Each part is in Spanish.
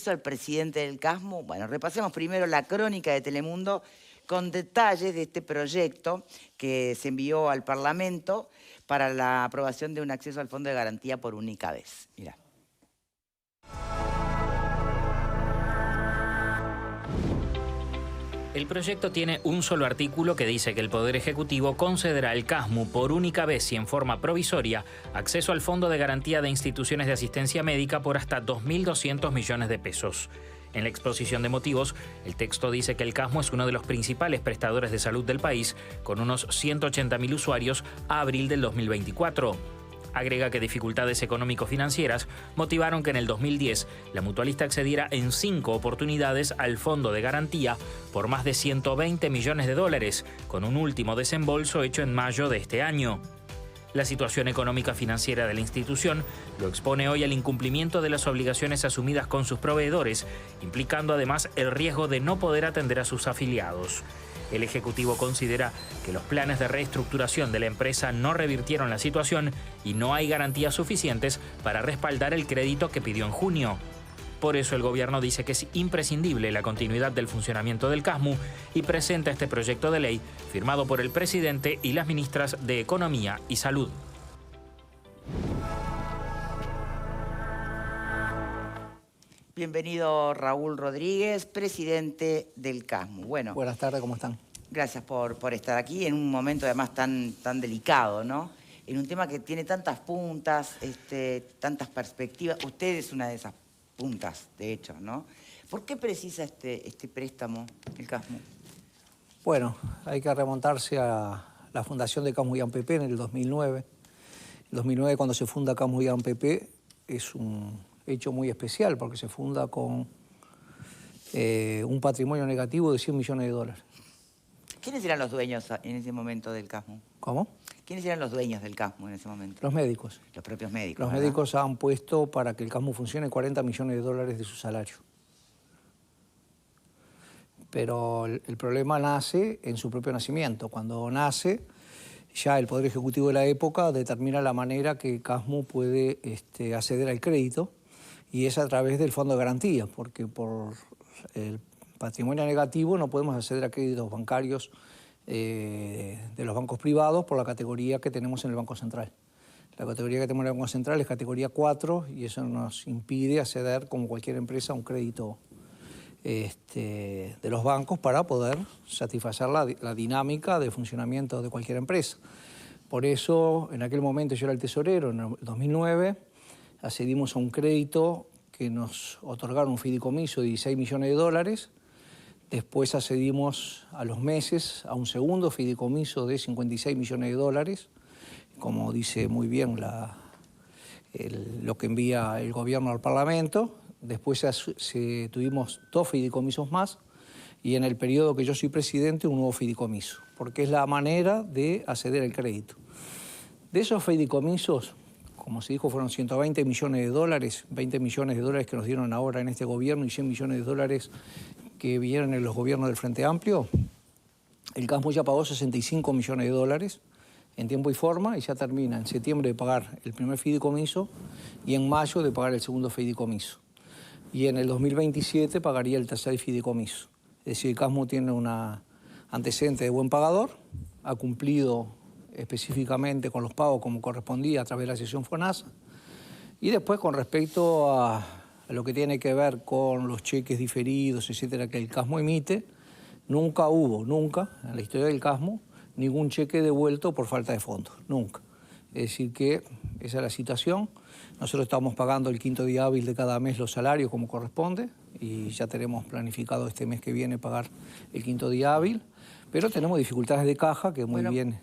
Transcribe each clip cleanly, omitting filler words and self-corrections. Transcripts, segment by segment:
hizo el presidente del CASMU? Bueno, repasemos primero la crónica de Telemundo con detalles de este proyecto que se envió al Parlamento para la aprobación de un acceso al Fondo de Garantía por única vez. Mirá. El proyecto tiene un solo artículo que dice que el Poder Ejecutivo concederá al CASMU por única vez y en forma provisoria acceso al Fondo de Garantía de Instituciones de Asistencia Médica por hasta 2.200 millones de pesos. En la exposición de motivos, el texto dice que el CASMU es uno de los principales prestadores de salud del país, con unos 180.000 usuarios a abril del 2024. Agrega que dificultades económico-financieras motivaron que en el 2010 la mutualista accediera en 5 oportunidades al fondo de garantía por más de 120 millones de dólares, con un último desembolso hecho en mayo de este año. La situación económica financiera de la institución lo expone hoy al incumplimiento de las obligaciones asumidas con sus proveedores, implicando además el riesgo de no poder atender a sus afiliados. El Ejecutivo considera que los planes de reestructuración de la empresa no revirtieron la situación y no hay garantías suficientes para respaldar el crédito que pidió en junio. Por eso el gobierno dice que es imprescindible la continuidad del funcionamiento del CASMU y presenta este proyecto de ley firmado por el presidente y las ministras de Economía y Salud. Bienvenido Raúl Rodríguez, presidente del CASMU. Bueno, buenas tardes, ¿cómo están? Gracias por estar aquí en un momento además tan delicado, ¿no? En un tema que tiene tantas puntas, tantas perspectivas. Usted es una de esas puntas, de hecho, ¿no? ¿Por qué precisa este préstamo, el CASMU? Bueno, hay que remontarse a la fundación de CASMU IAMPP en el 2009. En el 2009, cuando se funda CASMU IAMPP, es un hecho muy especial porque se funda con un patrimonio negativo de 100 millones de dólares. ¿Quiénes eran los dueños en ese momento del CASMU? ¿Cómo? ¿Quiénes eran los dueños del CASMU en ese momento? Los médicos. Los propios médicos, Los ¿verdad? médicos han puesto para que el CASMU funcione 40 millones de dólares de su salario. Pero el problema nace en su propio nacimiento. Cuando nace, ya el Poder Ejecutivo de la época determina la manera que CASMU puede acceder al crédito, y es a través del Fondo de Garantía, porque por el patrimonio negativo no podemos acceder a créditos bancarios de los bancos privados por la categoría que tenemos en el Banco Central. La categoría que tenemos en el Banco Central es categoría 4 y eso nos impide acceder, como cualquier empresa, a un crédito de los bancos para poder satisfacer la dinámica de funcionamiento de cualquier empresa. Por eso, en aquel momento yo era el tesorero, en el 2009, accedimos a un crédito que nos otorgaron un fideicomiso de 16 millones de dólares. Después accedimos a los meses a un segundo fideicomiso de 56 millones de dólares, como dice muy bien lo que envía el gobierno al Parlamento. Después tuvimos 2 fideicomisos más y en el periodo que yo soy presidente un nuevo fideicomiso, porque es la manera de acceder al crédito. De esos fideicomisos, como se dijo, fueron 120 millones de dólares, 20 millones de dólares que nos dieron ahora en este gobierno y 100 millones de dólares que vinieron en los gobiernos del Frente Amplio. El CASMU ya pagó 65 millones de dólares en tiempo y forma y ya termina en septiembre de pagar el primer fideicomiso y en mayo de pagar el segundo fideicomiso. Y en el 2027 pagaría el tercer fideicomiso. Es decir, el CASMU tiene un antecedente de buen pagador, ha cumplido específicamente con los pagos como correspondía a través de la sesión FONASA. Y después, con respecto a lo que tiene que ver con los cheques diferidos, etcétera, que el CASMU emite, nunca hubo, en la historia del CASMU, ningún cheque devuelto por falta de fondos, nunca. Es decir que esa es la situación. Nosotros estamos pagando el 5º día hábil de cada mes los salarios como corresponde y ya tenemos planificado este mes que viene pagar el 5º día hábil, pero tenemos dificultades de caja que muy bien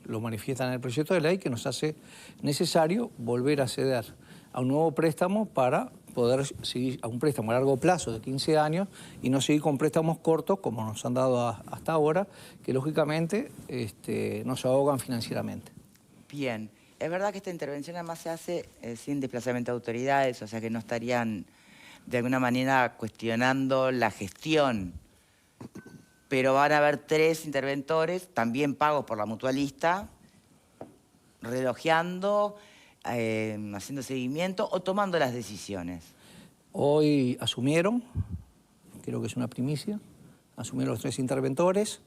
lo manifiestan en el proyecto de ley, que nos hace necesario volver a acceder a un nuevo préstamo para poder seguir a un préstamo a largo plazo de 15 años y no seguir con préstamos cortos como nos han dado hasta ahora, que lógicamente nos ahogan financieramente. Bien. Es verdad que esta intervención además se hace sin desplazamiento de autoridades, o sea que no estarían de alguna manera cuestionando la gestión, pero van a haber 3 interventores, también pagos por la mutualista, relojeando, haciendo seguimiento o tomando las decisiones. Hoy asumieron, creo que es una primicia, asumieron los 3 interventores.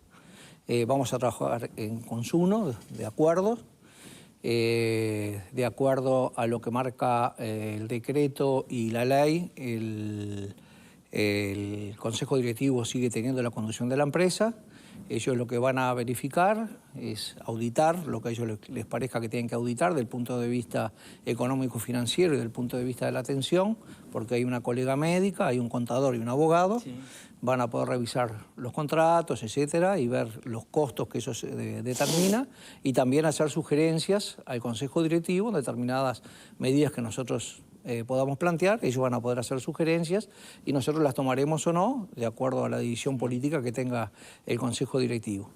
Vamos a trabajar en consumo, de acuerdo a lo que marca el decreto y la ley. El Consejo Directivo sigue teniendo la conducción de la empresa. Ellos lo que van a verificar es auditar lo que a ellos les parezca que tienen que auditar desde el punto de vista económico-financiero y desde el punto de vista de la atención, porque hay una colega médica, hay un contador y un abogado. Sí. Van a poder revisar los contratos, etcétera, y ver los costos que eso determina, y también hacer sugerencias al Consejo Directivo en determinadas medidas que nosotros podamos plantear. Ellos van a poder hacer sugerencias y nosotros las tomaremos o no, de acuerdo a la división política que tenga el Consejo Directivo.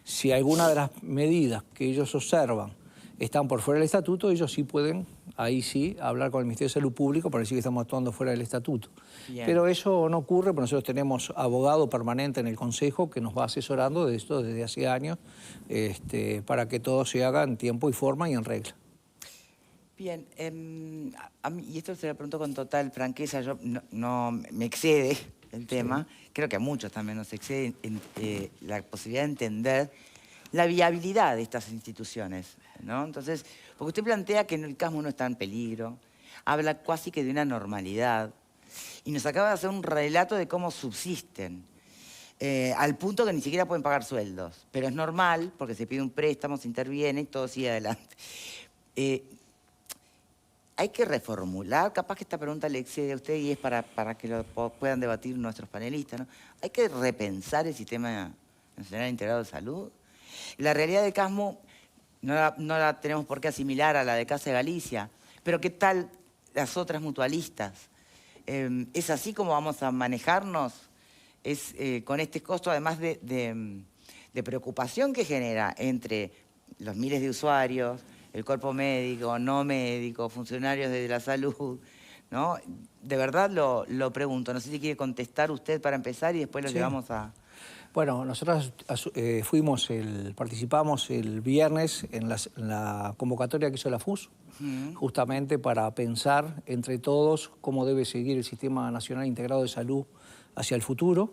Si alguna de las medidas que ellos observan están por fuera del estatuto, ellos sí pueden, ahí sí, hablar con el Ministerio de Salud Pública para decir que estamos actuando fuera del estatuto. Bien. Pero eso no ocurre porque nosotros tenemos abogado permanente en el Consejo que nos va asesorando de esto desde hace años, para que todo se haga en tiempo y forma y en regla. Bien, a mí, y esto se lo pregunto con total franqueza, yo no me excede el tema, sí. Creo que a muchos también nos excede la posibilidad de entender la viabilidad de estas instituciones, ¿no? Entonces, porque usted plantea que el CASMU no está en peligro, habla casi que de una normalidad, y nos acaba de hacer un relato de cómo subsisten, al punto que ni siquiera pueden pagar sueldos, pero es normal, porque se pide un préstamo, se interviene y todo sigue adelante. Hay que reformular, capaz que esta pregunta le excede a usted y es para que lo puedan debatir nuestros panelistas, ¿no? Hay que repensar el Sistema Nacional Integrado de Salud. La realidad de CASMU no la tenemos por qué asimilar a la de Casa de Galicia, pero ¿qué tal las otras mutualistas? ¿Es así como vamos a manejarnos? Es con este costo, además de preocupación que genera entre los miles de usuarios, el cuerpo médico, no médico, funcionarios de la salud, ¿no? De verdad lo pregunto, no sé si quiere contestar usted para empezar y después lo llevamos a... Bueno, nosotros participamos el viernes en la convocatoria que hizo la FUS, justamente para pensar entre todos cómo debe seguir el Sistema Nacional Integrado de Salud hacia el futuro,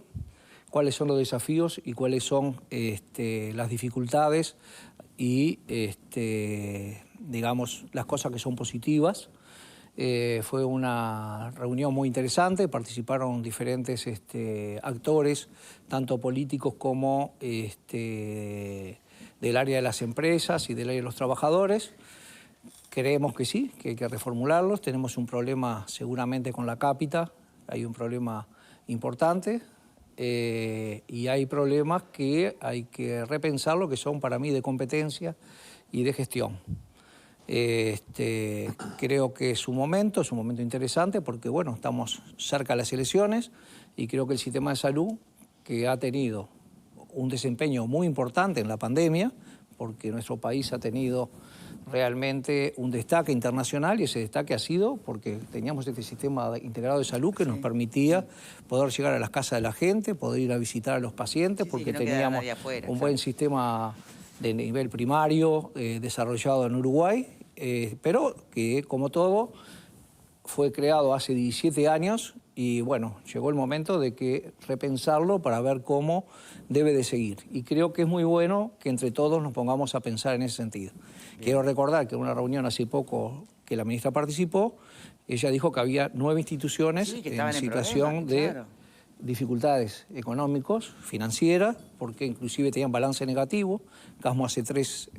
cuáles son los desafíos y cuáles son las dificultades y, digamos, las cosas que son positivas. Fue una reunión muy interesante, participaron diferentes actores, tanto políticos como del área de las empresas y del área de los trabajadores. Creemos que sí, que hay que reformularlos. Tenemos un problema seguramente con la cápita, hay un problema importante. Y hay problemas que hay que repensarlo, que son para mí de competencia y de gestión. Creo que es un momento interesante porque, bueno, estamos cerca de las elecciones y creo que el sistema de salud, que ha tenido un desempeño muy importante en la pandemia, porque nuestro país ha tenido realmente un destaque internacional y ese destaque ha sido porque teníamos este sistema integrado de salud que nos permitía poder llegar a las casas de la gente, poder ir a visitar a los pacientes, porque no teníamos un buen sistema de nivel primario desarrollado en Uruguay, pero que, como todo, fue creado hace 17 años y, bueno, llegó el momento de que repensarlo para ver cómo debe de seguir. Y creo que es muy bueno que entre todos nos pongamos a pensar en ese sentido. Bien. Quiero recordar que en una reunión hace poco que la ministra participó, ella dijo que había 9 instituciones en situación de dificultades económicas, financieras, porque inclusive tenían balance negativo. CASMU hace 3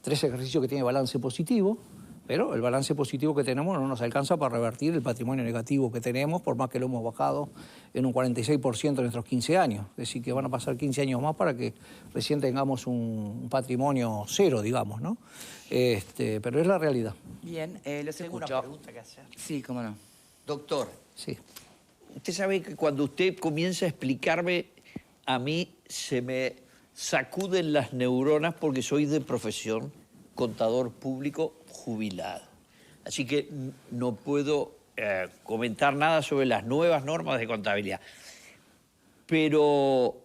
ejercicios que tiene balance positivo, pero el balance positivo que tenemos no nos alcanza para revertir el patrimonio negativo que tenemos, por más que lo hemos bajado en un 46% en nuestros 15 años. Es decir, que van a pasar 15 años más para que recién tengamos un patrimonio cero, digamos, ¿no? Pero es la realidad. Bien, los Tengo escucho. una pregunta que hacer. Sí, cómo no. Doctor, Sí. usted sabe que cuando usted comienza a explicarme, a mí se me sacuden las neuronas porque soy de profesión contador público jubilado. Así que no puedo comentar nada sobre las nuevas normas de contabilidad. Pero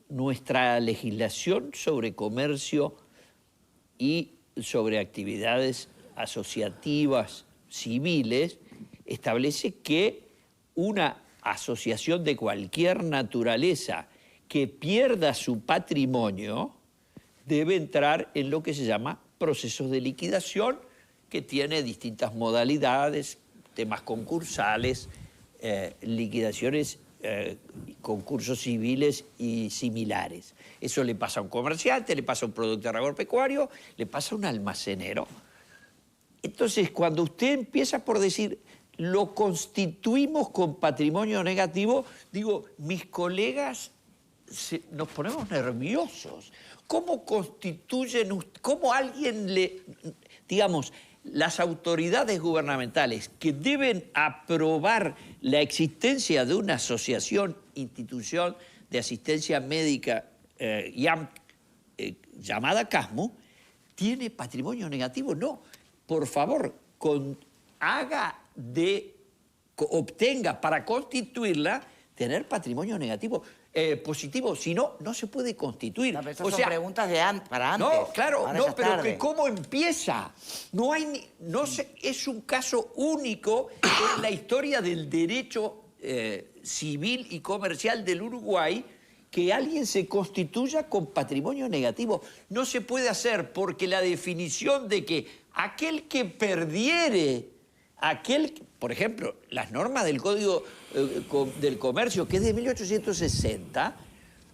nuestra legislación sobre comercio y sobre actividades asociativas civiles establece que una asociación de cualquier naturaleza que pierda su patrimonio debe entrar en lo que se llama procesos de liquidación, que tiene distintas modalidades, temas concursales, liquidaciones, concursos civiles y similares. Eso le pasa a un comerciante, le pasa a un productor agropecuario, le pasa a un almacenero. Entonces, cuando usted empieza por decir, lo constituimos con patrimonio negativo, digo, mis colegas nos ponemos nerviosos. ¿Cómo constituyen, cómo alguien le, digamos, las autoridades gubernamentales que deben aprobar la existencia de una asociación, institución de asistencia médica llamada CASMU, tiene patrimonio negativo? No, por favor, obtenga para constituirla tener patrimonio negativo. Positivo, si no, no se puede constituir. No, pero esas son preguntas para antes. No, claro, ahora no, pero que ¿cómo empieza? No hay, es un caso único en la historia del derecho civil y comercial del Uruguay que alguien se constituya con patrimonio negativo. No se puede hacer porque la definición de que aquel que perdiere, por ejemplo, las normas del Código del Comercio, que es de 1860,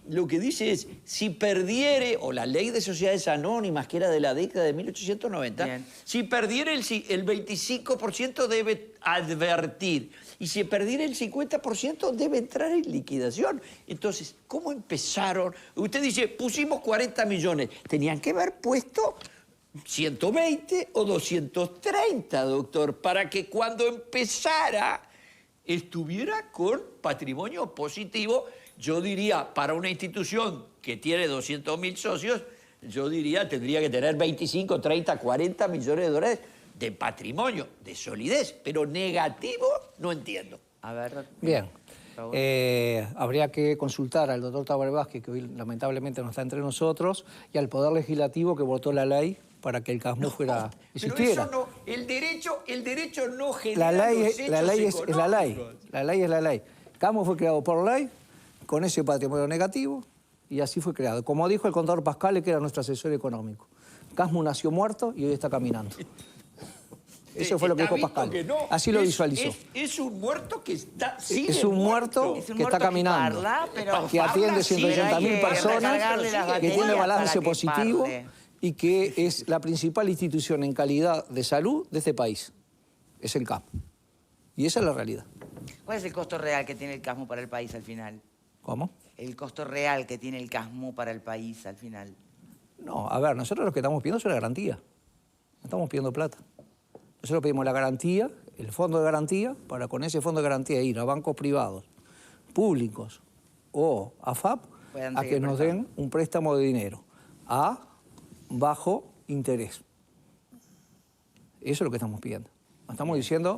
lo que dice es, si perdiere, o la ley de sociedades anónimas, que era de la década de 1890, bien, si perdiere el 25% debe advertir, y si perdiere el 50% debe entrar en liquidación. Entonces, ¿cómo empezaron? Usted dice, pusimos 40 millones, tenían que haber puesto 120 o 230, doctor, para que cuando empezara estuviera con patrimonio positivo. Yo diría, para una institución que tiene 200.000 socios, yo diría tendría que tener 25, 30, 40 millones de dólares de patrimonio, de solidez, pero negativo no entiendo. A ver, bien. Habría que consultar al doctor Tabaré Vázquez, que hoy lamentablemente no está entre nosotros, y al Poder Legislativo que votó la ley para que el CASMU existiera. Pero eso no, el derecho no genera la ley, los hechos la ley es la ley. económicos. La ley es la ley. CASMU fue creado por ley, con ese patrimonio negativo, y así fue creado. Como dijo el contador Pascal, que era nuestro asesor económico. CASMU nació muerto y hoy está caminando. Eso fue lo que dijo Pascal. Que no. Así lo visualizó. Es un muerto que está... Es un muerto que está caminando, que atiende 180.000 personas, que tiene balance positivo y que es la principal institución en calidad de salud de este país. Es el CASMU. Y esa es la realidad. ¿Cuál es el costo real que tiene el CASMU para el país al final? ¿Cómo? El costo real que tiene el CASMU para el país al final. No, a ver, nosotros lo que estamos pidiendo es una garantía. No estamos pidiendo plata. Nosotros pedimos la garantía, el fondo de garantía, para con ese fondo de garantía ir a bancos privados, públicos o a FAP, a que nos den un préstamo de dinero a bajo interés. Eso es lo que estamos pidiendo. No estamos diciendo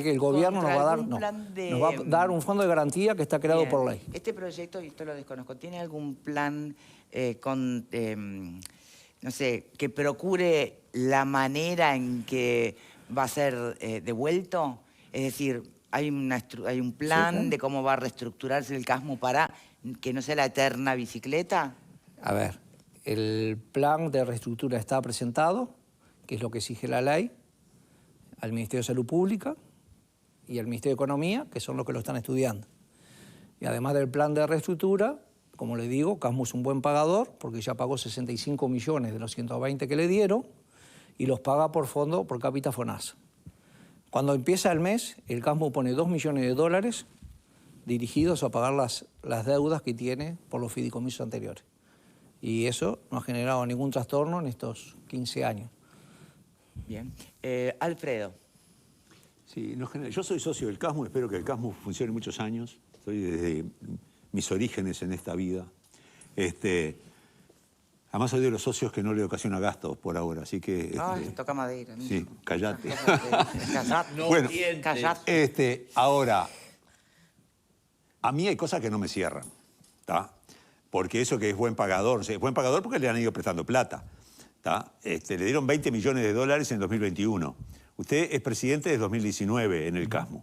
que el gobierno nos va a dar, no, nos va a dar un fondo de garantía que está creado por ley. Este proyecto, y esto lo desconozco, ¿tiene algún plan no sé, que procure la manera en que va a ser devuelto? Es decir, ¿hay un plan de cómo va a reestructurarse el CASMU para que no sea la eterna bicicleta? A ver, el plan de reestructura está presentado, que es lo que exige la ley, al Ministerio de Salud Pública y al Ministerio de Economía, que son los que lo están estudiando. Y además del plan de reestructura, como le digo, CASMU es un buen pagador, porque ya pagó 65 millones de los 120 que le dieron, y los paga por fondo por cápita FONASA. Cuando empieza el mes, el CASMU pone 2 millones de dólares dirigidos a pagar las deudas que tiene por los fideicomisos anteriores. Y eso no ha generado ningún trastorno en estos 15 años. Bien. Alfredo. Sí, yo soy socio del CASMU, espero que el CASMU funcione muchos años. Estoy desde mis orígenes en esta vida. Además soy de los socios que no le ocasiona gastos por ahora, así que... toca madera. ¿No? Sí, callate. Callate. No, bueno, callate. Ahora, a mí hay cosas que no me cierran, ¿tá? Porque eso que es buen pagador, es buen pagador porque le han ido prestando plata, ¿tá? Le dieron 20 millones de dólares en 2021. Usted es presidente desde 2019 en el CASMU.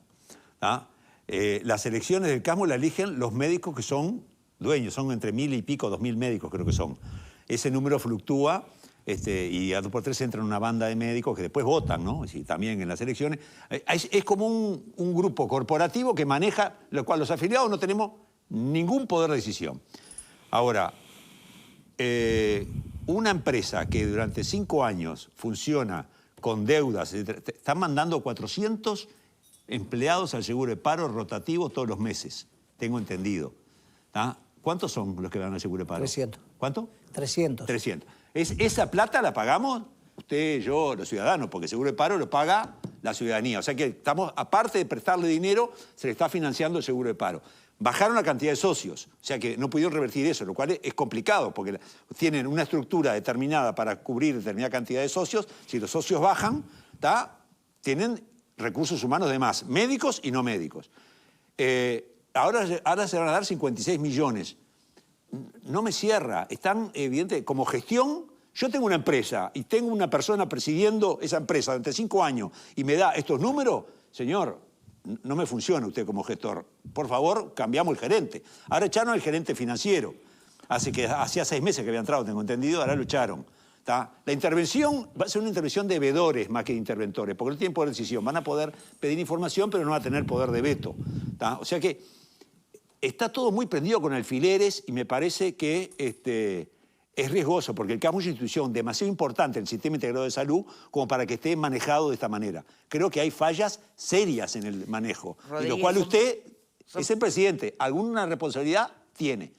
Las elecciones del CASMU las eligen los médicos que son dueños, son entre 1.000 y pico, 2.000 médicos creo que son. Ese número fluctúa y a 2x3 entran una banda de médicos que después votan, ¿no? Sí, también en las elecciones. Es como un grupo corporativo que maneja, lo cual los afiliados no tenemos ningún poder de decisión. Ahora, una empresa que durante 5 años funciona con deudas, están mandando 400 empleados al seguro de paro rotativo todos los meses, tengo entendido. ¿Cuántos son los que van al seguro de paro? 300. ¿Cuánto? 300. 300. Esa plata la pagamos usted, yo, los ciudadanos, porque el seguro de paro lo paga la ciudadanía. O sea que estamos, aparte de prestarle dinero, se le está financiando el seguro de paro. Bajaron la cantidad de socios, o sea que no pudieron revertir eso, lo cual es complicado, porque tienen una estructura determinada para cubrir determinada cantidad de socios. Si los socios bajan, tienen recursos humanos de más, médicos y no médicos. Ahora se van a dar 56 millones. No me cierra. Están, evidente, como gestión. Yo tengo una empresa y tengo una persona presidiendo esa empresa durante 5 años y me da estos números, señor, no me funciona usted como gestor. Por favor, cambiamos el gerente. Ahora echaron al gerente financiero. Hacía 6 meses que había entrado, tengo entendido, ahora lo echaron. La intervención va a ser una intervención de veedores más que de interventores, porque no tienen poder de decisión. Van a poder pedir información, pero no van a tener poder de veto. O sea que está todo muy prendido con alfileres y me parece que es riesgoso, porque el CASMU es una institución demasiado importante en el sistema integrado de salud como para que esté manejado de esta manera. Creo que hay fallas serias en el manejo, y lo cual usted es el presidente. ¿Alguna responsabilidad tiene?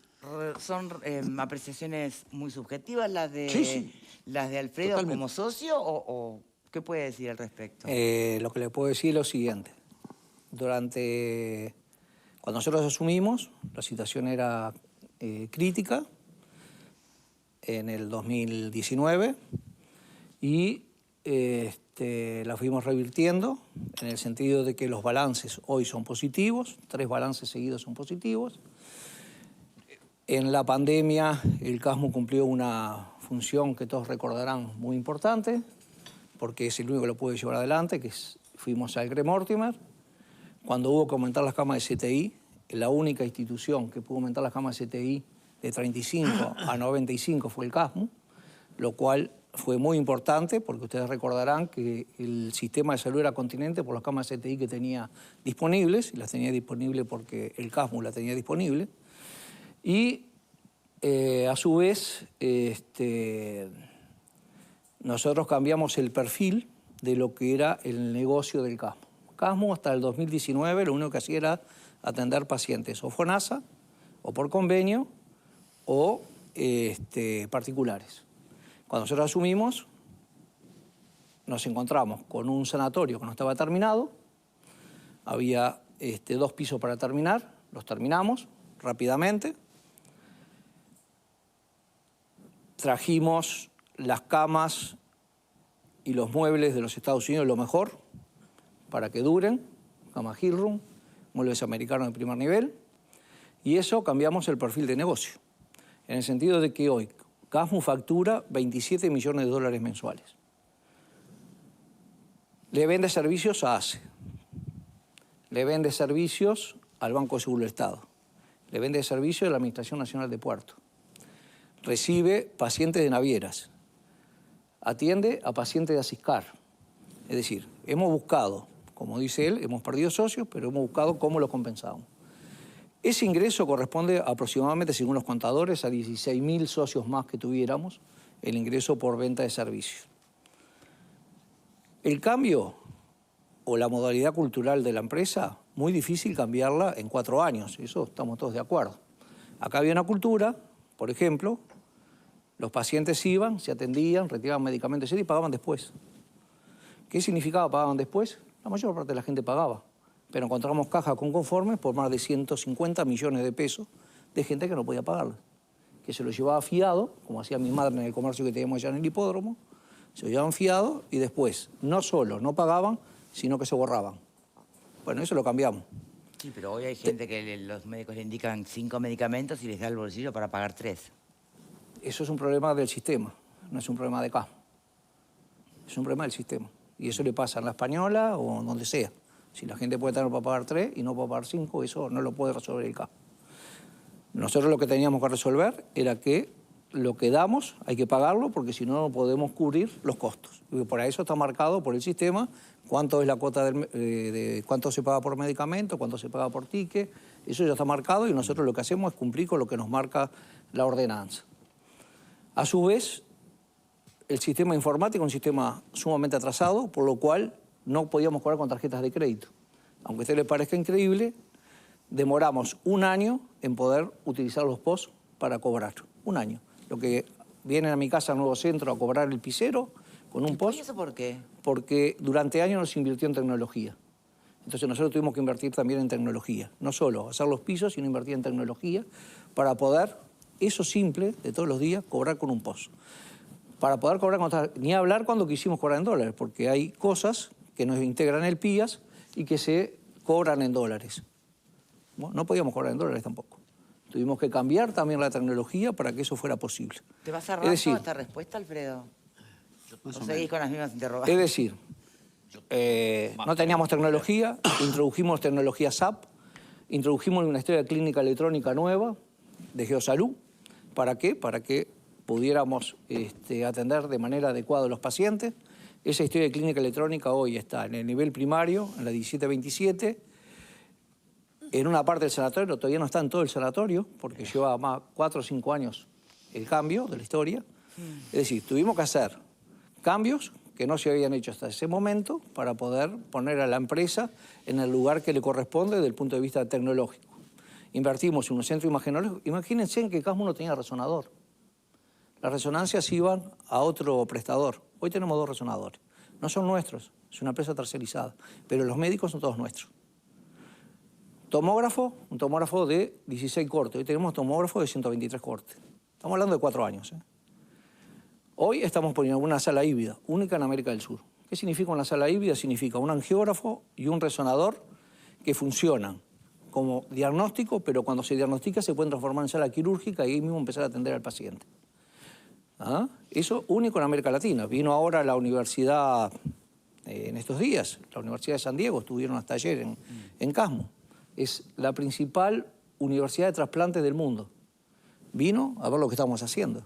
¿Son apreciaciones muy subjetivas las de, Sí. las de Alfredo Totalmente. como socio o qué puede decir al respecto? Lo que le puedo decir es lo siguiente. Cuando nosotros asumimos, la situación era crítica en el 2019 y la fuimos revirtiendo en el sentido de que los balances hoy son positivos, 3 balances seguidos son positivos. En la pandemia el CASMU cumplió una función que todos recordarán muy importante, porque es el único que lo puede llevar adelante, fuimos al GRE Mortimer. Cuando hubo que aumentar las camas de CTI, la única institución que pudo aumentar las camas de CTI de 35 a 95 fue el CASMU, lo cual fue muy importante porque ustedes recordarán que el sistema de salud era continente por las camas de CTI que tenía disponibles, y las tenía disponibles porque el CASMU la tenía disponible. Y a su vez nosotros cambiamos el perfil de lo que era el negocio del CASMU. CASMU hasta el 2019 lo único que hacía era atender pacientes o FONASA, o por convenio, o particulares. Cuando nosotros asumimos, nos encontramos con un sanatorio que no estaba terminado, había 2 pisos para terminar, los terminamos rápidamente, trajimos las camas y los muebles de los Estados Unidos, lo mejor, para que duren, cama Hillroom, muebles americanos de primer nivel, y eso cambiamos el perfil de negocio, en el sentido de que hoy CASMU factura 27 millones de dólares mensuales. Le vende servicios a ACE, le vende servicios al Banco de Seguro del Estado, le vende servicios a la Administración Nacional de Puertos, recibe pacientes de navieras, atiende a pacientes de Asiscar. Es decir, hemos buscado, como dice él, hemos perdido socios, pero hemos buscado cómo lo compensamos. Ese ingreso corresponde aproximadamente, según los contadores, a 16.000 socios más que tuviéramos, el ingreso por venta de servicios. El cambio o la modalidad cultural de la empresa, muy difícil cambiarla en 4 años, eso estamos todos de acuerdo. Acá había una cultura, por ejemplo, los pacientes iban, se atendían, retiraban medicamentos y pagaban después. ¿Qué significaba pagaban después? La mayor parte de la gente pagaba, pero encontramos cajas con conformes por más de 150 millones de pesos de gente que no podía pagarlas, que se lo llevaba fiado, como hacía mi madre en el comercio que teníamos allá en el hipódromo, se lo llevaban fiado y después no solo no pagaban, sino que se borraban. Bueno, eso lo cambiamos. Sí, pero hoy hay gente que los médicos le indican 5 medicamentos y les da el bolsillo para pagar 3. Eso es un problema del sistema, no es un problema de CASMU. Es un problema del sistema. Y eso le pasa en La Española o donde sea. Si la gente puede tener para pagar 3 y no puede pagar 5, eso no lo puede resolver el CASMU. Nosotros lo que teníamos que resolver era que lo que damos hay que pagarlo porque si no, no podemos cubrir los costos. Y por eso está marcado por el sistema cuánto es la cuota de cuánto se paga por medicamento, cuánto se paga por ticket. Eso ya está marcado y nosotros lo que hacemos es cumplir con lo que nos marca la ordenanza. A su vez, el sistema informático es un sistema sumamente atrasado, por lo cual no podíamos cobrar con tarjetas de crédito. Aunque a usted le parezca increíble, demoramos 1 año en poder utilizar los POS para cobrar. 1 año. Lo que vienen a mi casa, al nuevo centro, a cobrar el pisero con un POS. ¿Y eso por qué? Porque durante años nos invirtió en tecnología. Entonces nosotros tuvimos que invertir también en tecnología. No solo hacer los pisos, sino invertir en tecnología para poder, eso simple, de todos los días, cobrar con un POS. Para poder cobrar, ni hablar cuando quisimos cobrar en dólares, porque hay cosas que nos integran el PIAS y que se cobran en dólares. Bueno, no podíamos cobrar en dólares tampoco. Tuvimos que cambiar también la tecnología para que eso fuera posible. ¿Te vas cerrando esta respuesta, Alfredo? ¿O seguís con las mismas interrogantes? Es decir, no teníamos tecnología, introdujimos tecnología SAP, introdujimos una historia clínica electrónica nueva de Geosalud. ¿Para qué? Para que pudiéramos atender de manera adecuada a los pacientes. Esa historia de clínica electrónica hoy está en el nivel primario, en la 1727, en una parte del sanatorio, todavía no está en todo el sanatorio, porque lleva más 4 o 5 años el cambio de la historia. Es decir, tuvimos que hacer cambios que no se habían hecho hasta ese momento para poder poner a la empresa en el lugar que le corresponde desde el punto de vista tecnológico. Invertimos en un centro imaginológico. Imagínense en que CASMU no tenía resonador. Las resonancias iban a otro prestador. Hoy tenemos 2 resonadores. No son nuestros, es una empresa tercerizada, pero los médicos son todos nuestros. Tomógrafo, un tomógrafo de 16 cortes. Hoy tenemos tomógrafo de 123 cortes. Estamos hablando de 4 años. Hoy estamos poniendo una sala híbrida, única en América del Sur. ¿Qué significa una sala híbrida? Significa un angiógrafo y un resonador que funcionan como diagnóstico, pero cuando se diagnostica se pueden transformar en sala quirúrgica y ahí mismo empezar a atender al paciente. Eso único en América Latina. Vino ahora la universidad, en estos días, la Universidad de San Diego, estuvieron hasta ayer en CASMU. Es la principal universidad de trasplantes del mundo. Vino a ver lo que estamos haciendo.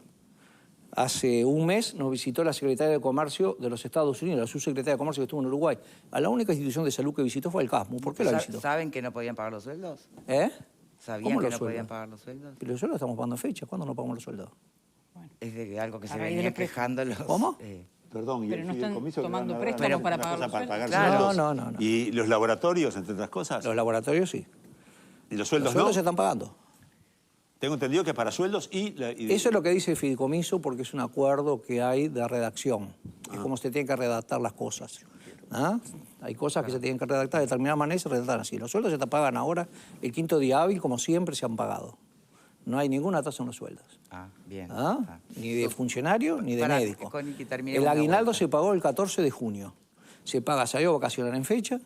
Hace un mes nos visitó la secretaria de Comercio de los Estados Unidos, la subsecretaria de Comercio que estuvo en Uruguay. A la única institución de salud que visitó fue el CASMU. ¿Por qué la visitó? ¿Saben que no podían pagar los sueldos? ¿Sabían que no podían pagar los sueldos? Pero los sueldos estamos pagando en fecha. ¿Cuándo no pagamos los sueldos? Es de algo que se venía quejando los... ¿Cómo? Perdón, ¿y pero el no están fideicomiso tomando que préstamos para pagar los pagar sueldos? sueldos? No. ¿Y los laboratorios, entre otras cosas? Los laboratorios sí. ¿Y los sueldos Los sueldos no? se están pagando. Tengo entendido que para sueldos Eso es lo que dice el fideicomiso porque es un acuerdo que hay de redacción. Es como se tienen que redactar las cosas. Hay cosas que se tienen que redactar de determinada manera y se redactan así. Los sueldos se te pagan ahora el 5.º día hábil, como siempre se han pagado. No hay ninguna tasa en los sueldos. Bien. Ni de funcionario ni de médico. El aguinaldo se pagó el 14 de junio. Se paga salario vacacional en fecha,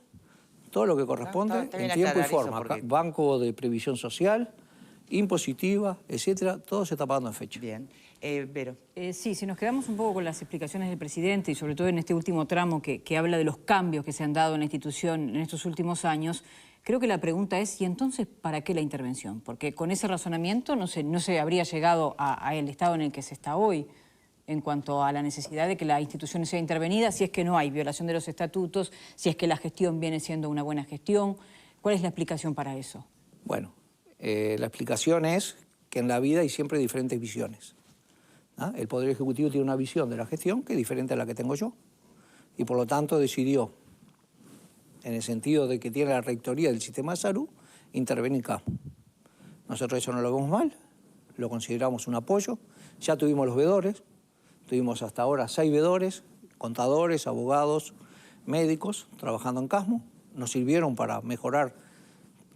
todo lo que corresponde está en bien tiempo y aclarar forma. eso porque- Banco de Previsión Social, impositiva, etcétera, todo se está pagando en fecha. Bien. Vero. Sí, si nos quedamos un poco con las explicaciones del presidente y sobre todo en este último tramo que habla de los cambios que se han dado en la institución en estos últimos años, creo que la pregunta es, ¿y entonces para qué la intervención? Porque con ese razonamiento no se habría llegado al estado en el que se está hoy en cuanto a la necesidad de que la institución sea intervenida, si es que no hay violación de los estatutos, si es que la gestión viene siendo una buena gestión. ¿Cuál es la explicación para eso? Bueno, la explicación es que en la vida hay siempre diferentes visiones. El Poder Ejecutivo tiene una visión de la gestión que es diferente a la que tengo yo. Y por lo tanto decidió, en el sentido de que tiene la rectoría del sistema de salud, intervenir en CASMU. Nosotros eso no lo vemos mal, lo consideramos un apoyo. Ya tuvimos los veedores, tuvimos hasta ahora 6 veedores, contadores, abogados, médicos, trabajando en CASMU. Nos sirvieron para mejorar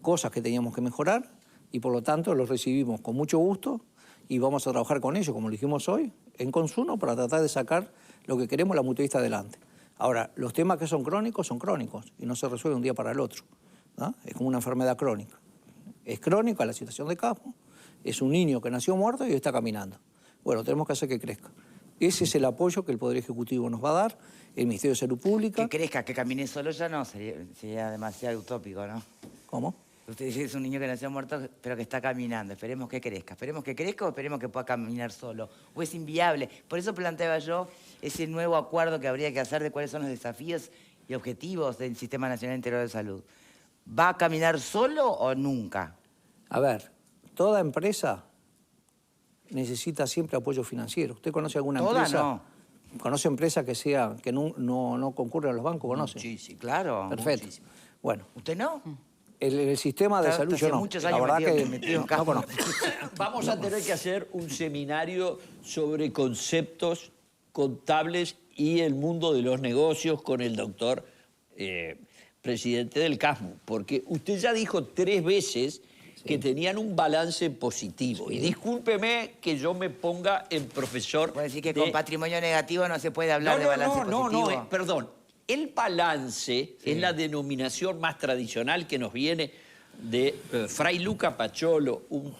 cosas que teníamos que mejorar y por lo tanto los recibimos con mucho gusto y vamos a trabajar con ellos, como lo dijimos hoy, en consumo para tratar de sacar lo que queremos la mutualista adelante. Ahora, los temas que son crónicos y no se resuelven un día para el otro. Es como una enfermedad crónica. Es crónica la situación de CASMU, es un niño que nació muerto y está caminando. Bueno, tenemos que hacer que crezca. Ese es el apoyo que el Poder Ejecutivo nos va a dar, el Ministerio de Salud Pública. Que crezca, que camine solo ya no, sería demasiado utópico, ¿no? ¿Cómo? Usted dice que es un niño que nació muerto, pero que está caminando. Esperemos que crezca. Esperemos que crezca o esperemos que pueda caminar solo. O es inviable. Por eso planteaba yo ese nuevo acuerdo que habría que hacer de cuáles son los desafíos y objetivos del Sistema Nacional Integral de Salud. ¿Va a caminar solo o nunca? A ver, toda empresa necesita siempre apoyo financiero. ¿Usted conoce alguna Toda empresa? no. ¿Conoce empresa que no concurre a los bancos? ¿Conoce? Muchísimo. Claro. Perfecto. Muchísimo. Bueno, ¿Usted no? el sistema de Está- salud hace yo no. muchos La años verdad metido- que metido en no campo. conozco. Vamos a tener que hacer un seminario sobre conceptos contables y el mundo de los negocios con el doctor presidente del CASMU, porque usted ya dijo 3 veces que tenían un balance positivo. Y discúlpeme que yo me ponga en profesor. Puede decir que de- con patrimonio negativo no se puede hablar de balance positivo. perdón. El balance es la denominación más tradicional que nos viene de Fray Luca Paciolo, un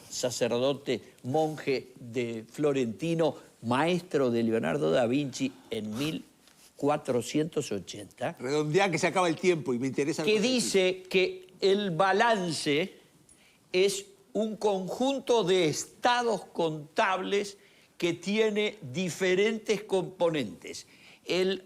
sacerdote, monje de florentino, maestro de Leonardo da Vinci en 1480, Redondeá que se acaba el tiempo y me interesa... que dice que el balance es un conjunto de estados contables que tiene diferentes componentes. El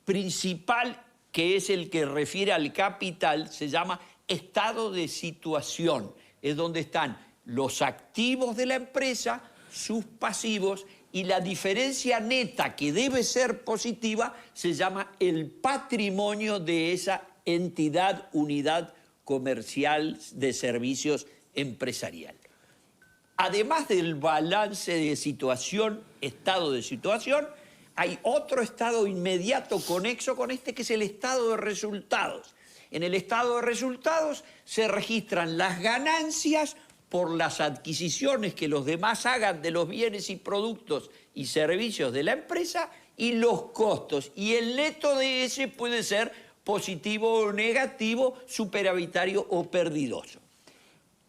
principal, que es el que refiere al capital, se llama estado de situación. Es donde están los activos de la empresa, sus pasivos, y la diferencia neta, que debe ser positiva, se llama el patrimonio de esa entidad, unidad comercial de servicios empresarial. Además del balance de situación, estado de situación, hay otro estado inmediato conexo con este, que es el estado de resultados. En el estado de resultados se registran las ganancias por las adquisiciones que los demás hagan de los bienes y productos y servicios de la empresa y los costos. Y el neto de ese puede ser positivo o negativo, superavitario o perdidoso.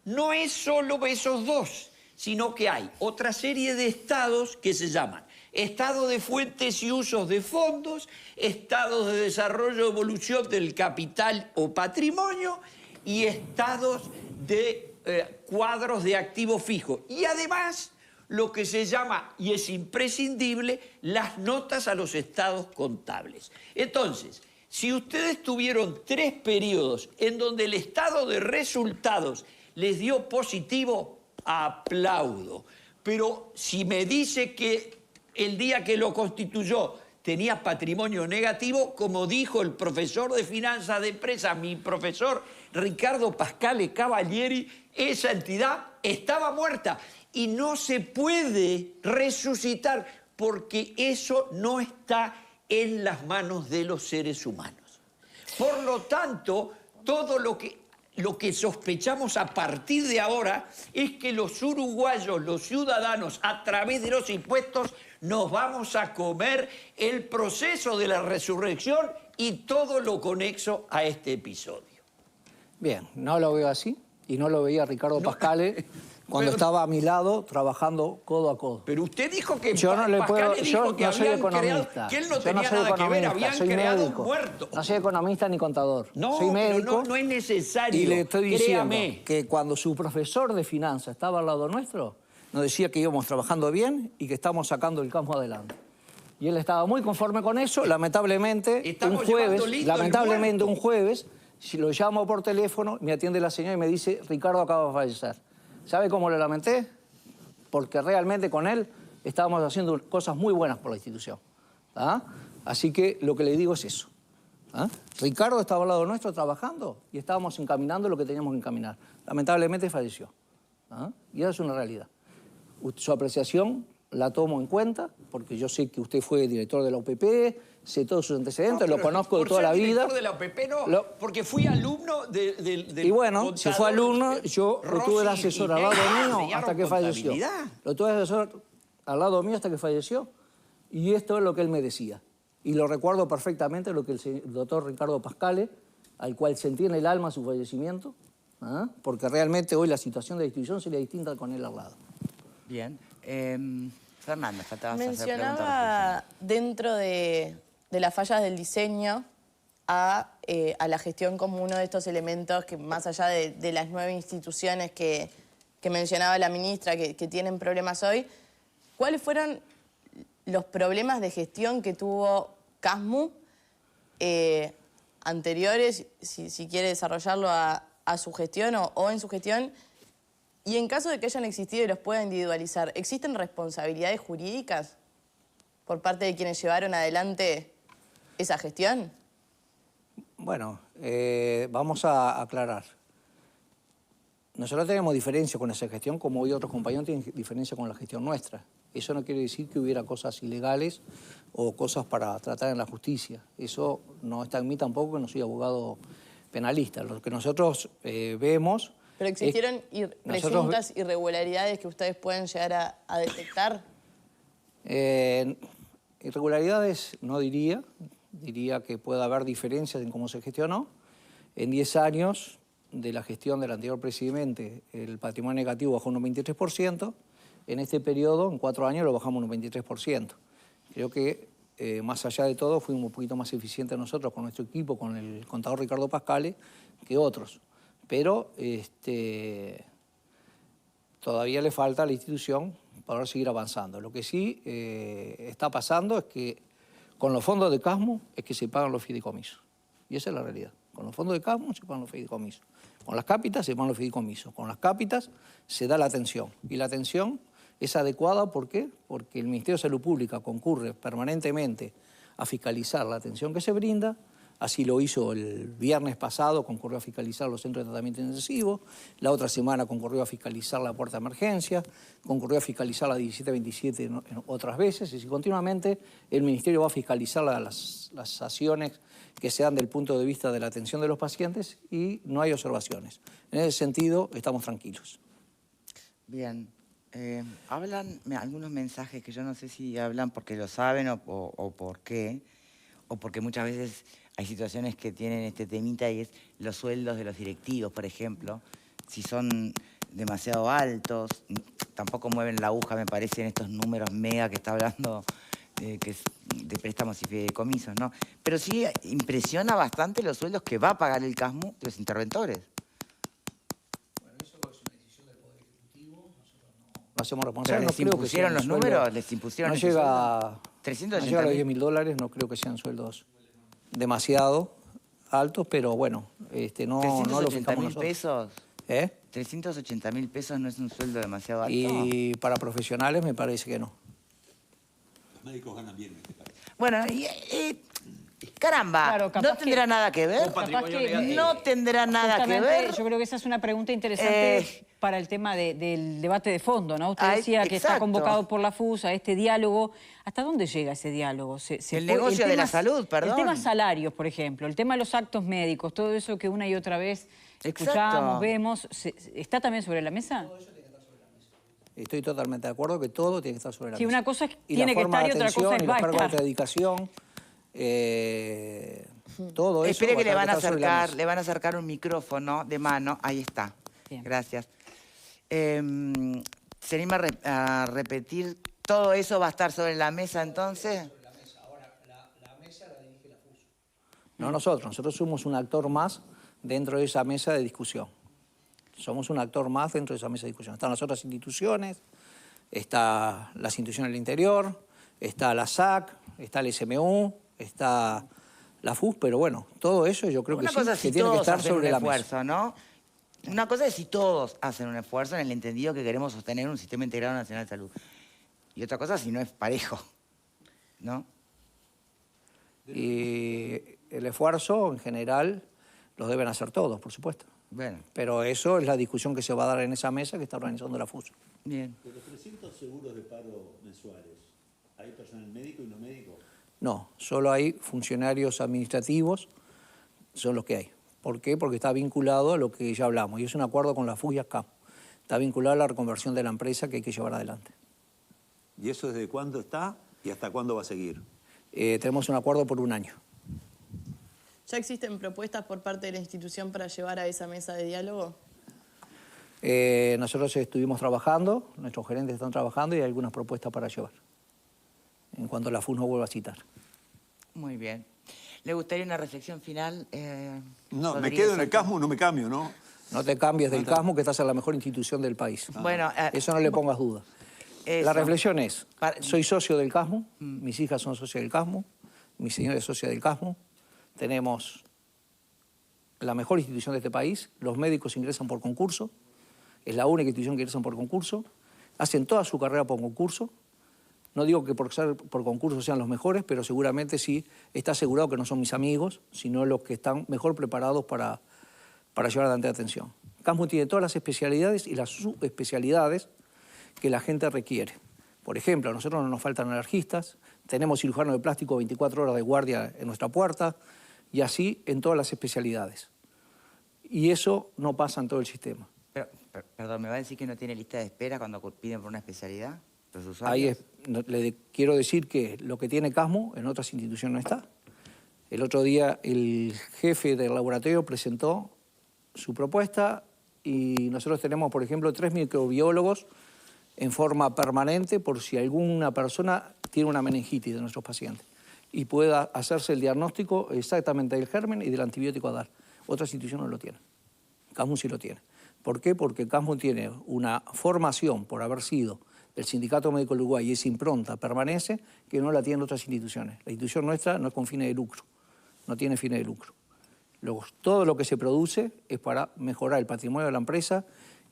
No es solo esos dos, sino que hay otra serie de estados que se llaman estado de fuentes y usos de fondos, estados de desarrollo y evolución del capital o patrimonio y estados de cuadros de activos fijos. Y además, lo que se llama, y es imprescindible, las notas a los estados contables. Entonces, si ustedes tuvieron 3 periodos en donde el estado de resultados les dio positivo, aplaudo. Pero si me dice que el día que lo constituyó tenía patrimonio negativo, como dijo el profesor de finanzas de empresas, mi profesor Ricardo Pascale Cavalieri, esa entidad estaba muerta y no se puede resucitar porque eso no está en las manos de los seres humanos. Por lo tanto, todo lo que sospechamos a partir de ahora es que los uruguayos, los ciudadanos, a través de los impuestos, nos vamos a comer el proceso de la resurrección y todo lo conexo a este episodio. Bien, no lo veo así y no lo veía Ricardo Pascale cuando estaba a mi lado trabajando codo a codo. Pero usted dijo que Yo no le Pascale puedo, dijo yo que no soy habían economista. creado, que él no Yo tenía soy nada que ver, economista, habían soy creado médico. un muerto. No soy economista ni contador. No, soy pero médico. no es necesario. Y le estoy diciendo Créame. que cuando su profesor de finanzas estaba al lado nuestro, nos decía que íbamos trabajando bien y que estábamos sacando el campo adelante. Y él estaba muy conforme con eso. Lamentablemente, Estamos llevando lindo el muerto. un jueves, si lo llamo por teléfono, me atiende la señora y me dice, Ricardo acaba de fallecer. ¿Sabe cómo lo lamenté? Porque realmente con él estábamos haciendo cosas muy buenas por la institución. ¿Ah? Así que lo que le digo es eso. ¿Ah? Ricardo estaba al lado nuestro trabajando y estábamos encaminando lo que teníamos que encaminar. Lamentablemente falleció. ¿Ah? Y eso es una realidad. Su apreciación la tomo en cuenta, porque yo sé que usted fue director de la UPP, sé todos sus antecedentes, lo conozco de toda la vida. Por ser director de la UPP, no, porque fui alumno del Y bueno, si fue alumno, yo lo tuve de Rossi asesor al Ginés, lado mío enseñaron hasta que falleció. contabilidad. Lo tuve de asesor al lado mío hasta que falleció. Y esto es lo que él me decía. Y lo recuerdo perfectamente, lo que el doctor Ricardo Pascale, al cual sentí en el alma su fallecimiento, ¿ah? Porque realmente hoy la situación de la institución sería distinta con él al lado. Bien. Fernanda, faltabas hacer preguntas. Mencionaba dentro de las fallas del diseño a la gestión como uno de estos elementos que más allá de las 9 instituciones que mencionaba la ministra que tienen problemas hoy, ¿cuáles fueron los problemas de gestión que tuvo CASMU anteriores, si quiere desarrollarlo a su gestión o en su gestión? Y en caso de que hayan existido y los pueda individualizar, ¿existen responsabilidades jurídicas por parte de quienes llevaron adelante esa gestión? Bueno, vamos a aclarar. Nosotros tenemos diferencia con esa gestión, como hoy otros compañeros tienen diferencia con la gestión nuestra. Eso no quiere decir que hubiera cosas ilegales o cosas para tratar en la justicia. Eso no está en mí tampoco, que no soy abogado penalista. Lo que nosotros vemos... ¿Pero existieron presuntas irregularidades que ustedes pueden llegar a detectar? Irregularidades no diría. Diría que puede haber diferencias en cómo se gestionó. En 10 años de la gestión del anterior presidente, el patrimonio negativo bajó un 23%. En este periodo, en 4 años, lo bajamos un 23%. Creo que, más allá de todo, fuimos un poquito más eficientes nosotros con nuestro equipo, con el contador Ricardo Pascale, que otros. Pero todavía le falta a la institución para seguir avanzando. Lo que sí está pasando es que con los fondos de CASMU es que se pagan los fideicomisos. Y esa es la realidad. Con los fondos de CASMU se pagan los fideicomisos. Con las cápitas se pagan los fideicomisos. Con las cápitas se da la atención. Y la atención es adecuada, ¿por qué? Porque el Ministerio de Salud Pública concurre permanentemente a fiscalizar la atención que se brinda. Así lo hizo el viernes pasado, concurrió a fiscalizar los centros de tratamiento intensivo. La otra semana concurrió a fiscalizar la puerta de emergencia, concurrió a fiscalizar la 1727 en otras veces. Y continuamente el Ministerio va a fiscalizar las acciones que se dan del punto de vista de la atención de los pacientes y no hay observaciones. En ese sentido, estamos tranquilos. Bien. Hablan algunos mensajes que yo no sé si hablan porque lo saben o por qué, o porque muchas veces hay situaciones que tienen este temita y es los sueldos de los directivos, por ejemplo. Si son demasiado altos, tampoco mueven la aguja, me parece, en estos números mega que está hablando que es de préstamos y fideicomisos, ¿no? Pero sí impresiona bastante los sueldos que va a pagar el CASMU de los interventores. Bueno, eso es una decisión del Poder Ejecutivo. Nosotros no hacemos responsables. ¿Les impusieron los números? ¿Les impusieron no ese llega, sueldo? no llega a los $10.000, no creo que sean sueldos demasiado altos, pero bueno, no lo fijamos nosotros. ¿Pesos? ¿Eh? 380.000 pesos no es un sueldo demasiado alto. Y para profesionales me parece que no. Los médicos ganan bien en este país. Bueno, caramba, Claro, ¿no tendrá nada que ver? No tendrá nada que ver. Yo creo que esa es una pregunta interesante para el tema del debate de fondo, ¿no? Usted decía que está convocado por la FUS a este diálogo. ¿Hasta dónde llega ese diálogo? El negocio de la salud, perdón. El tema salarios, por ejemplo, el tema de los actos médicos, todo eso que una y otra vez escuchamos, vemos, ¿está también sobre la mesa? Estoy totalmente de acuerdo que todo tiene que estar sobre la mesa. Sí, una cosa es y tiene que estar y otra cosa es va a estar. Los cargos de dedicación, todo eso. Espere que le van a acercar un micrófono de mano. Ahí está. Bien. Gracias. ¿Se anima a repetir? ¿Todo eso va a estar sobre la mesa entonces? Sobre la mesa. Ahora, la mesa la dirige la FUS. No nosotros somos un actor más dentro de esa mesa de discusión. Somos un actor más dentro de esa mesa de discusión. Están las otras instituciones, está las instituciones del interior, está la SAC, está el SMU, está la FUS, pero bueno, todo eso yo creo que sí, que tiene que estar sobre la mesa. ¿No? Una cosa es si todos hacen un esfuerzo en el entendido que queremos sostener un sistema integrado nacional de salud. Y otra cosa si no es parejo, ¿no? Y el esfuerzo, en general, los deben hacer todos, por supuesto. Bueno. Pero eso es la discusión que se va a dar en esa mesa que está organizando la FUS. Bien. De los 300 seguros de paro mensuales, ¿hay personal médico y no médico? No, solo hay funcionarios administrativos, son los que hay. ¿Por qué? Porque está vinculado a lo que ya hablamos, y es un acuerdo con la FUS y ASCAM. Está vinculado a la reconversión de la empresa que hay que llevar adelante. ¿Y eso desde cuándo está y hasta cuándo va a seguir? Tenemos un acuerdo por 1 año. ¿Ya existen propuestas por parte de la institución para llevar a esa mesa de diálogo? Nosotros estuvimos trabajando, nuestros gerentes están trabajando y hay algunas propuestas para llevar, en cuanto la FUS nos vuelva a citar. Muy bien. ¿Le gustaría una reflexión final? No, me Rodríguez quedo en el Santos? CASMU, no me cambio, ¿no? No te cambies del CASMU, que estás en la mejor institución del país. Bueno, Eso no le pongas duda. eso. La reflexión es, Para- soy socio del CASMU, mis hijas son socias del CASMU, mi señora es socia del CASMU, tenemos la mejor institución de este país, los médicos ingresan por concurso, es la única institución que ingresan por concurso, hacen toda su carrera por concurso. No digo que por ser por concurso sean los mejores, pero seguramente sí está asegurado que no son mis amigos, sino los que están mejor preparados para llevar adelante la atención. CASMU tiene todas las especialidades y las subespecialidades que la gente requiere. Por ejemplo, a nosotros no nos faltan alergistas, tenemos cirujanos de plástico 24 horas de guardia en nuestra puerta, y así en todas las especialidades. Y eso no pasa en todo el sistema. Perdón, ¿me va a decir que no tiene lista de espera cuando piden por una especialidad? ¿Los usuarios? Ahí le quiero decir que lo que tiene CASMU en otras instituciones no está. El otro día el jefe del laboratorio presentó su propuesta y nosotros tenemos, por ejemplo, 3 microbiólogos en forma permanente por si alguna persona tiene una meningitis de nuestros pacientes y pueda hacerse el diagnóstico exactamente del germen y del antibiótico a dar. Otras instituciones no lo tienen. CASMU sí lo tiene. ¿Por qué? Porque CASMU tiene una formación por haber sido del Sindicato Médico del Uruguay y esa impronta permanece que no la tienen otras instituciones. La institución nuestra no es con fines de lucro, no tiene fines de lucro. Todo lo que se produce es para mejorar el patrimonio de la empresa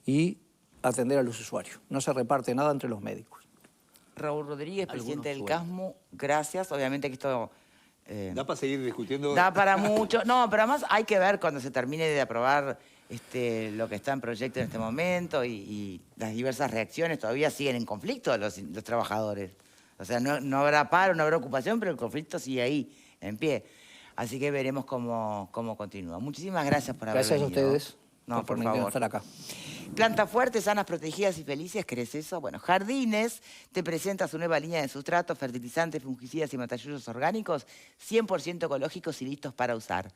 y atender a los usuarios. No se reparte nada entre los médicos. Raúl Rodríguez, presidente del sueldos. CASMU, gracias. Obviamente que esto... Da para seguir discutiendo. da para mucho. No, pero además hay que ver cuando se termine de aprobar lo que está en proyecto en este momento y las diversas reacciones todavía siguen en conflicto los trabajadores. O sea, no habrá paro, no habrá ocupación, pero el conflicto sigue ahí, en pie. Así que veremos cómo continúa. Muchísimas gracias por haber Gracias venido. a ustedes No, por permitirnos favor. estar acá. Plantas fuertes, sanas, protegidas y felices, ¿crees eso? Bueno, Jardines te presenta su nueva línea de sustratos, fertilizantes, fungicidas y matallullos orgánicos 100% ecológicos y listos para usar.